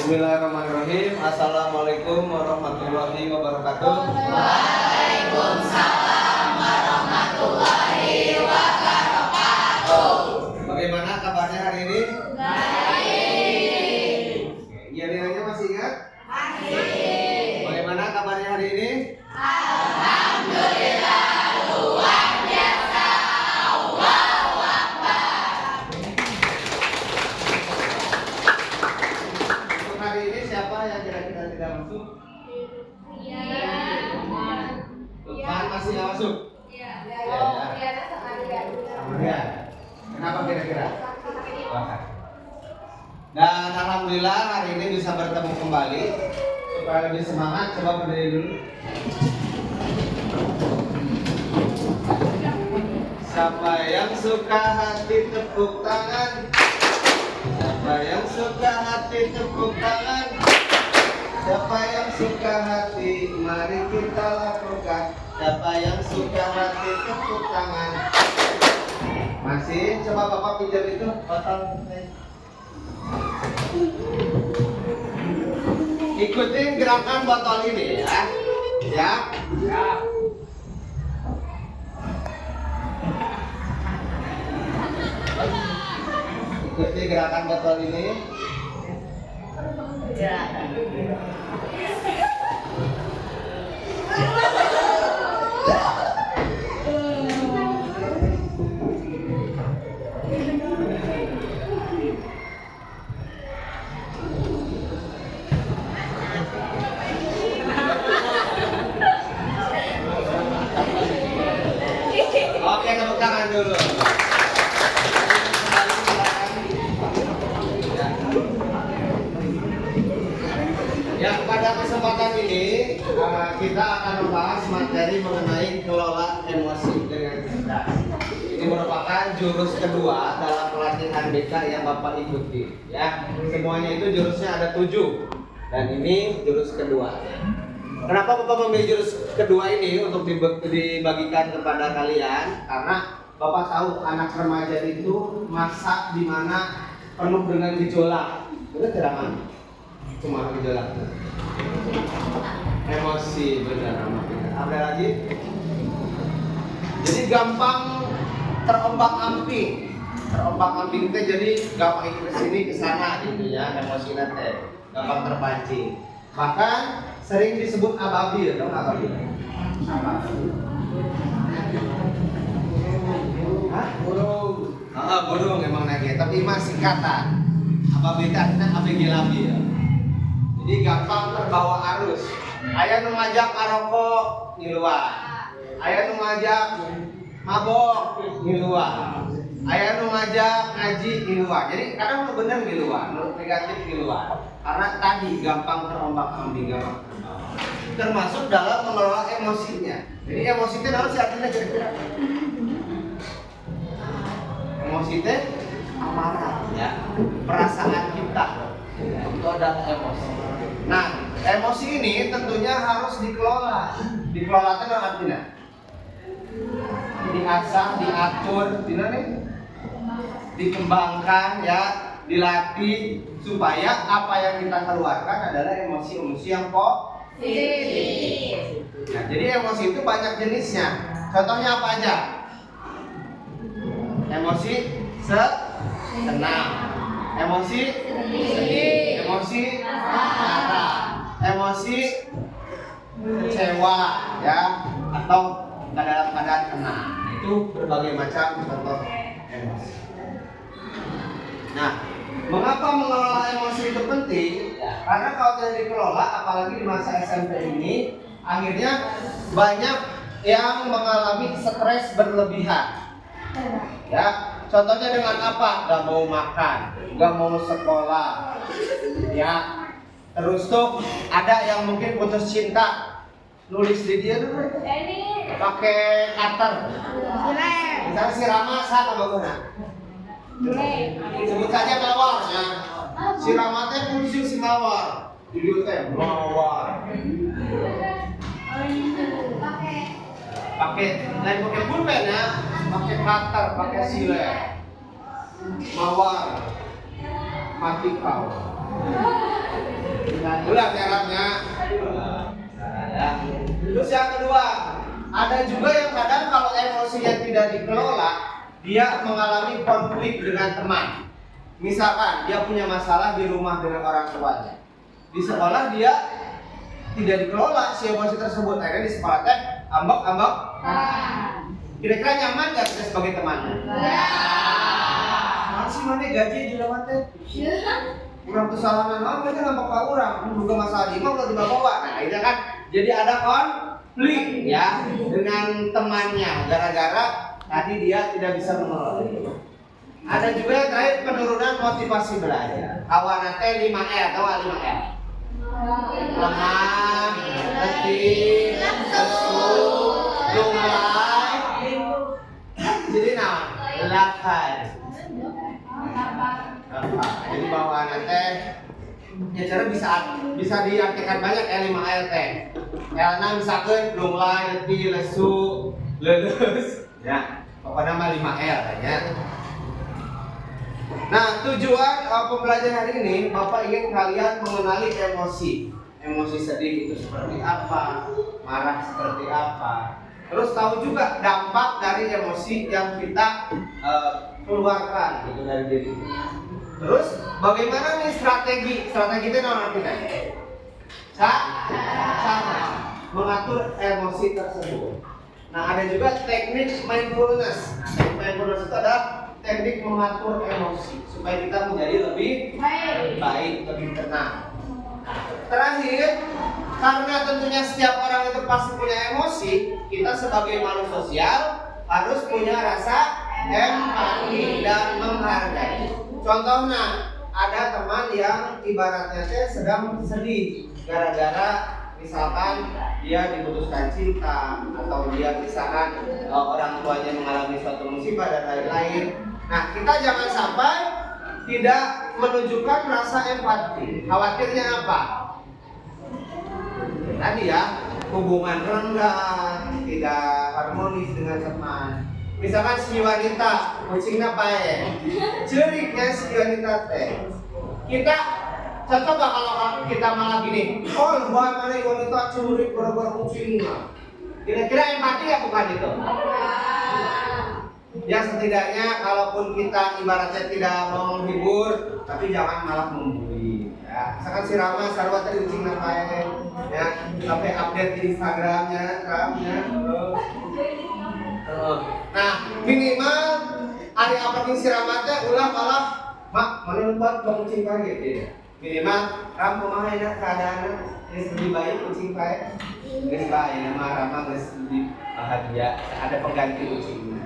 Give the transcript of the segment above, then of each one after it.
Bismillahirrahmanirrahim. Assalamualaikum warahmatullahi wabarakatuh. Waalaikumsalam warahmatullahi wabarakatuh. Bagaimana kabarnya hari ini? Baik. Iya, nilainya masih ingat? Masih. Bagaimana kabarnya hari ini? Alhamdulillah luar biasa. Allahu Akbar. Untuk hari ini siapa yang kira-kira tidak masuk? Lukman masih nggak masuk? Kemudian, kenapa kira-kira? Dan alhamdulillah hari ini bisa bertemu kembali. Supaya lebih semangat, coba berdiri dulu. Siapa yang suka hati tepuk tangan? Siapa yang suka hati tepuk tangan? Siapa yang suka hati, mari kita lakukan. Siapa yang suka hati tepuk tangan? Masih, coba Bapak pinjam itu botol. Ikutin gerakan botol ini ya. Ya. Ikuti gerakan botol ini. Oke, tepuk tangan dulu. Ya, pada kesempatan ini kita akan membahas materi mengenai kelola emosi dengan cerdas. Ini merupakan jurus kedua dalam pelatihan BK yang Bapak ikuti. Ya, semuanya itu jurusnya ada 7 dan ini jurus kedua. Kenapa Bapak memilih jurus kedua ini untuk dibagikan kepada kalian? Karena Bapak tahu anak remaja itu masa dimana penuh dengan gejolak. Benar tidak, Man? Cuma gejolak. Emosi, benar. Ada lagi? Jadi gampang terombang-ambing. Terombang-ambing itu jadi gampang ikut ke sini ke sana gitu ya, emosi nanti. Gampang terpancing. Bahkan sering disebut ababil, dong ababil. Hah? Burung. Burung emang nage, tapi masih kata. Ababil artinya abg labil. Jadi gampang terbawa arus. Aya nu ngajak ngarokok ngiluan. Aya nu ngajak mabok ngiluan. Aya nu ngajak ngaji ngiluan. Jadi kadang nu bener ngiluan, nu negatif ngiluan. Karena tadi gampang terombang-ambing, gampang terbawa. Termasuk dalam mengelola emosinya. Jadi emosi itu harus artinya kira-kira. Emosi itu amarah, ya, perasaan kita. Itu adalah emosi. Nah, emosi ini tentunya harus dikelola. Dikelola itu artinya diasah, diatur, dikembangkan, ya, dilatih supaya apa yang kita keluarkan adalah emosi-emosi yang positif. Nah, jadi emosi itu banyak jenisnya. Contohnya apa aja? Emosi senang, emosi sedih, emosi marah, emosi kecewa, ya, atau dalam keadaan tenang. Itu berbagai macam contoh emosi. Nah, mengapa mengelola emosi itu penting? Ya, karena kalau tidak dikelola, apalagi di masa SMP ini, akhirnya banyak yang mengalami stres berlebihan. Ya, contohnya dengan apa? Gak mau makan, gak mau sekolah, ya. Terus tuh ada yang mungkin putus cinta, nulis di dia dulu, pakai cutter. Misalnya si Rama sama baguna. Sebut saja mawar, ya. Si Rama teh puisi si mawar, judul teh mawar. Pakai lain pakai pulpen ya, pakai cutter, pakai silet. Mawar, mati kau. Ulang caranya. Ya. Terus yang kedua, ada juga yang kadang kalau emosinya tidak dikelola, dia mengalami konflik dengan teman. Misalkan dia punya masalah di rumah dengan orang tuanya, di sekolah dia tidak dikelola si emosi tersebut, akhirnya di sekolah teh ambek. Kira-kira nyaman gak kita sebagai temannya? Masih mana gaji di lewat teh? Kurang kesalahan, mereka ngambek ke orang, juga masalah di imam kalau dibawa. Nah itu kan jadi ada konflik ya dengan temannya gara-gara tadi dia tidak bisa mengelola. Ada juga yang terakhir penurunan motivasi belajar. Awana teh 5R, tahu 5R? Lemah, letih, lesu, lumai. Jadi nama lapan. Jadi bawaan teh ya cara bisa diartikan banyak ya 5R teh. L6 misalkan lumai, letih, lesu, leles. Ya, pokoknya mah 5R ya. Nah, tujuan pembelajaran hari ini Bapak ingin kalian mengenali emosi. Emosi sedih itu seperti apa, marah seperti apa. Terus tahu juga dampak dari emosi yang kita keluarkan gitu dari diri. Terus bagaimana nih strategi itu namanya kita? Cara mengatur emosi tersebut. Nah, ada juga teknik mindfulness. Mindfulness itu adalah teknik mengatur emosi supaya kita menjadi lebih baik, lebih tenang. Terakhir, karena tentunya setiap orang itu pasti punya emosi, kita sebagai makhluk sosial harus punya rasa empati dan menghargai. Contohnya, ada teman yang ibaratnya sedang sedih gara-gara misalkan dia diputuskan cinta atau dia misalkan orang tuanya mengalami suatu musibah dan lain-lain. Nah, kita jangan sampai tidak menunjukkan rasa empati. Khawatirnya apa? Tadi ya, hubungan renggang, tidak harmonis dengan teman. Misalkan si wanita kucingnya pae, ceriknya si wanita teh. Kita cocok gak kalau kita malah gini? Oh, buat mana wanita curik gara-gara kucingnya? Kira-kira empati ya bukan itu? Ya setidaknya kalaupun kita ibaratnya tidak mau menghibur, tapi jangan malah membuli. Ya, misalkan si Rama sarwa tadi kucing nampae, ya sampai update di Instagramnya, Nah minimal hari apa nih si Rama teh ulah malah mak mana lupa kucing pae gitu. Minimal Ram kumaha enak keadaanna, geus lebih baik kucing pae, geus bae nama Rama geus lebih bahagia, ada pengganti kucingnya.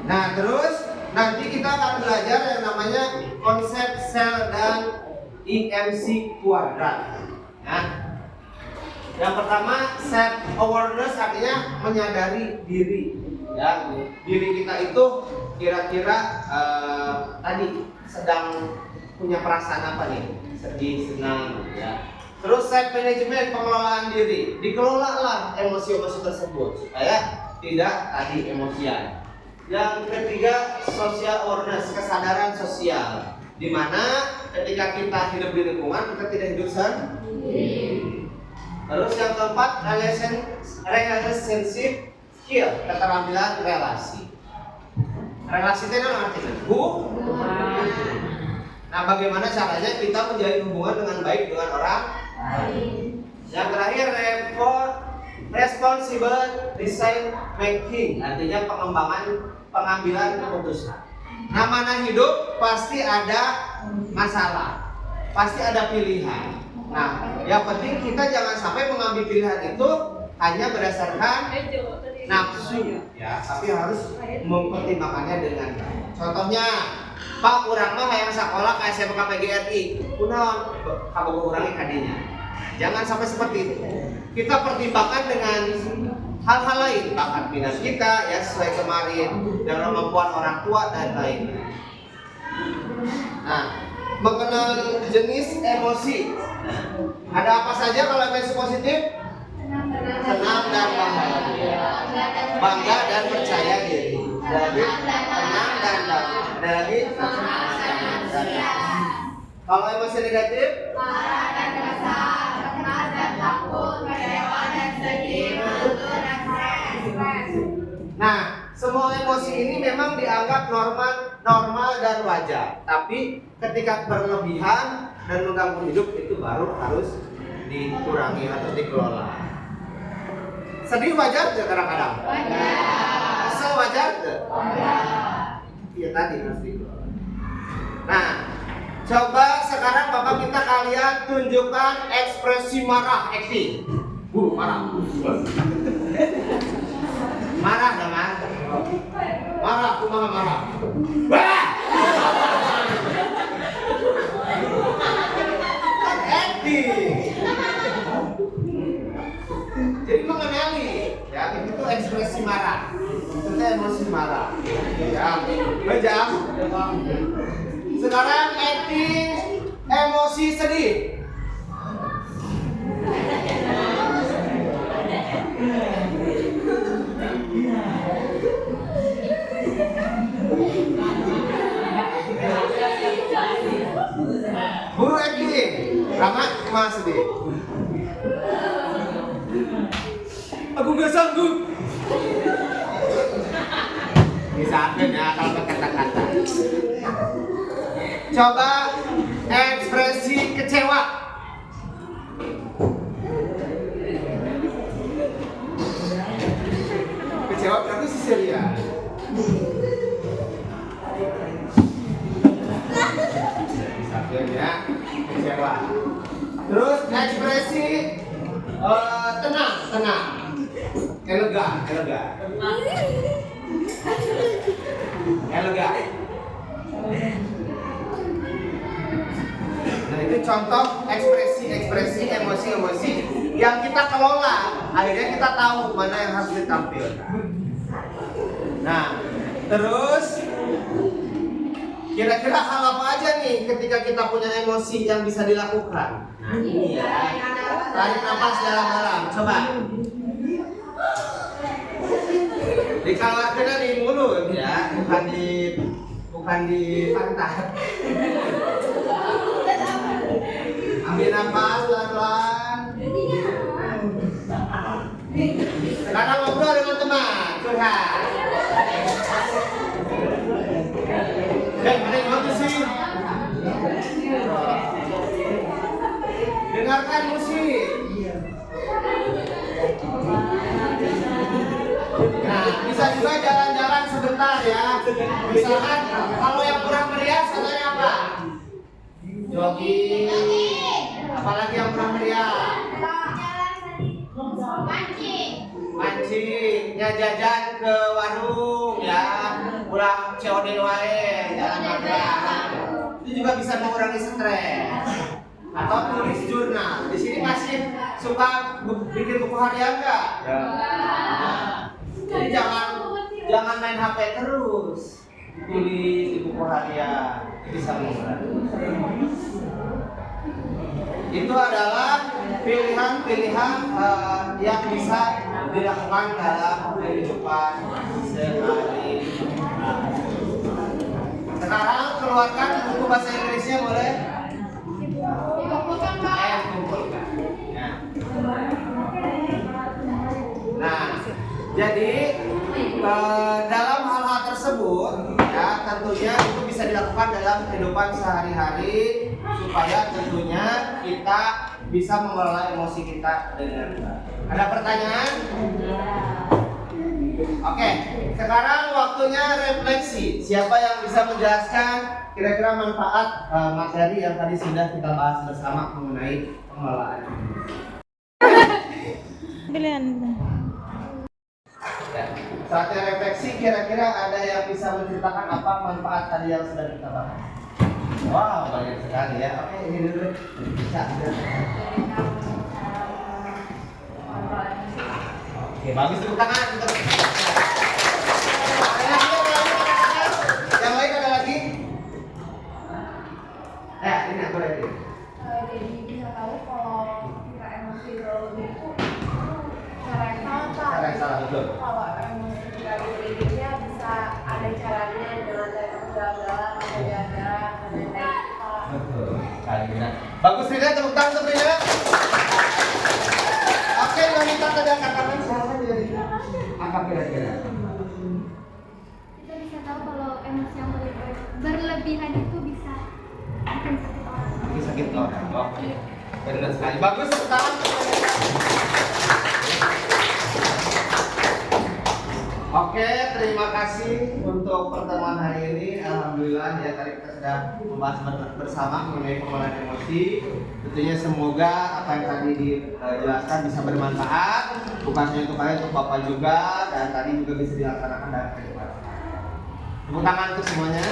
Nah terus nanti kita akan belajar yang namanya konsep sel dan IMC kuadrat. Nah, yang pertama self awareness artinya menyadari diri. Ya, diri kita itu kira-kira tadi sedang punya perasaan apa nih? Sedih, senang, ya. Terus self management pengelolaan diri, dikelolalah emosi-emosi tersebut supaya tidak tadi emosian. Yang ketiga social awareness, kesadaran sosial, di mana ketika kita hidup di lingkungan kita tidak hidup sendiri. Terus yang keempat relationship skill, keterampilan relasi. Relasi itu apa artinya? Nah, bagaimana caranya kita menjalin hubungan dengan baik dengan orang lain? Yang terakhir responsible design making, artinya pengambilan keputusan. Namanya hidup pasti ada masalah, pasti ada pilihan. Nah, yang penting kita jangan sampai mengambil pilihan itu hanya berdasarkan nafsu, ya, tapi harus mempertimbangkannya dengan baik. Contohnya, Pak urang mah hayang sekolah ke SMK PGRI, kunaon kabogoh urang kadinya. Jangan sampai seperti itu. Kita pertimbangkan dengan hal-hal lain, bakat minat kita ya sesuai kemarin dan kemampuan orang tua dan lain-lain. Nah, mengenal jenis emosi. Ada apa saja kalau emosi positif? Senang dan bahagia, bangga dan percaya diri, tenang dan damai. Ada lagi? Kalau emosi negatif? Marah dan kesal, cemas dan takut, kecewa dan sedih, malu dan stres. Nah, semua emosi ini memang dianggap normal dan wajar. Tapi ketika berlebihan dan mengganggu hidup itu baru harus dikurangi atau dikelola. Sedih wajar nggak kadang-kadang? Wajar. Kesel wajar nggak? Wajar. Iya tadi harus dikelola. Nah, coba sekarang Bapak minta kalian tunjukkan ekspresi marah, acting. Marah. Marah dah marah. Marah, kumaha marah. Wah! Kan acting. Jadi mengenali, ya itu ekspresi marah. Itu emosi marah. Ya, bejam. Sekarang acting emosi sedih. Guru acting, Rama cuma sedih. Aku gak sanggup. Bisa ya kalau berkata-kata. Coba ekspresi kecewa. Kecewa berarti Sisilia. Ya, kecewa. Terus ekspresi tenang, elegan. Nah itu contoh ekspresi emosi yang kita kelola. Akhirnya kita tahu mana yang harus ditampilkan. Nah, terus kira-kira hal apa aja nih ketika kita punya emosi yang bisa dilakukan? Nah ini ya. Tarik nafas dalam-dalam. Coba. Dikeluarkan di mulut ya, bukan di pantat. Ambil nafas pelan-pelan. Sekarang ngobrol dengan teman, curhat. Mana yang bagus sih? Dengarkan musik. Nah, bisa juga jalan-jalan sebentar ya. Misalkan kalau yang kurang meriah, contohnya apa? Jogging. Apalagi yang kurang meriah? Mancing. Ya jajan ke warung ya. Pulang COD wae, jalan makan. Itu juga bisa mengurangi stres. Atau tulis jurnal. Di sini masih suka bikin buku harian nggak? Ya. Jadi jangan main HP terus. Tulis di buku harian. Bisa mengurangi. Itu adalah pilihan-pilihan yang bisa dilakukan dalam kehidupan sehari-hari. Sekarang keluarkan buku bahasa Inggrisnya boleh? Kumpulkan. Ya. Nah, jadi dalam hal-hal tersebut ya tentunya itu bisa dilakukan dalam kehidupan sehari-hari supaya tentunya kita bisa mengelola emosi kita dengan baik. Ada pertanyaan? Oke, sekarang waktunya refleksi. Siapa yang bisa menjelaskan kira-kira manfaat materi yang tadi sudah kita bahas bersama mengenai pengelolaan? Saatnya refleksi, kira-kira ada yang bisa menceritakan apa manfaat tadi yang sudah kita bahas? Wow, banyak sekali ya. Oke, ini dulu. Bisa. Oke, bagus tepuk tangan. Yang lain ada lagi? Ini aku lagi. Jadi bisa tahu kalau kita emosi terlalu itu cara yang salah. Cara yang salah, betul. Kalau emosi kita berlebihannya bisa ada caranya dengan cara jalan-jalan atau jalan-jalan dengan baik. Betul. sekali Rina. Bagus Rina, tepuk tangan untuk Rina. Oke, wanita tadi angkat tangan silakan jadi. Apa kira-kira? Kita bisa tahu kalau emosi yang berlebihan itu bisa bikin sakit orang. Ini sakit orang. Oke. Benar sekali. Bagus, tepuk tangan. Oke, terima kasih untuk pertemuan hari ini. Alhamdulillah ya tadi kita sudah membahas bersama mengenai pengelolaan emosi. Tentunya semoga apa yang tadi dijelaskan bisa bermanfaat, bukan hanya untuk kalian, untuk Bapak juga, dan tadi juga bisa dilaksanakan dalam kehidupan. Tepuk tangan untuk semuanya.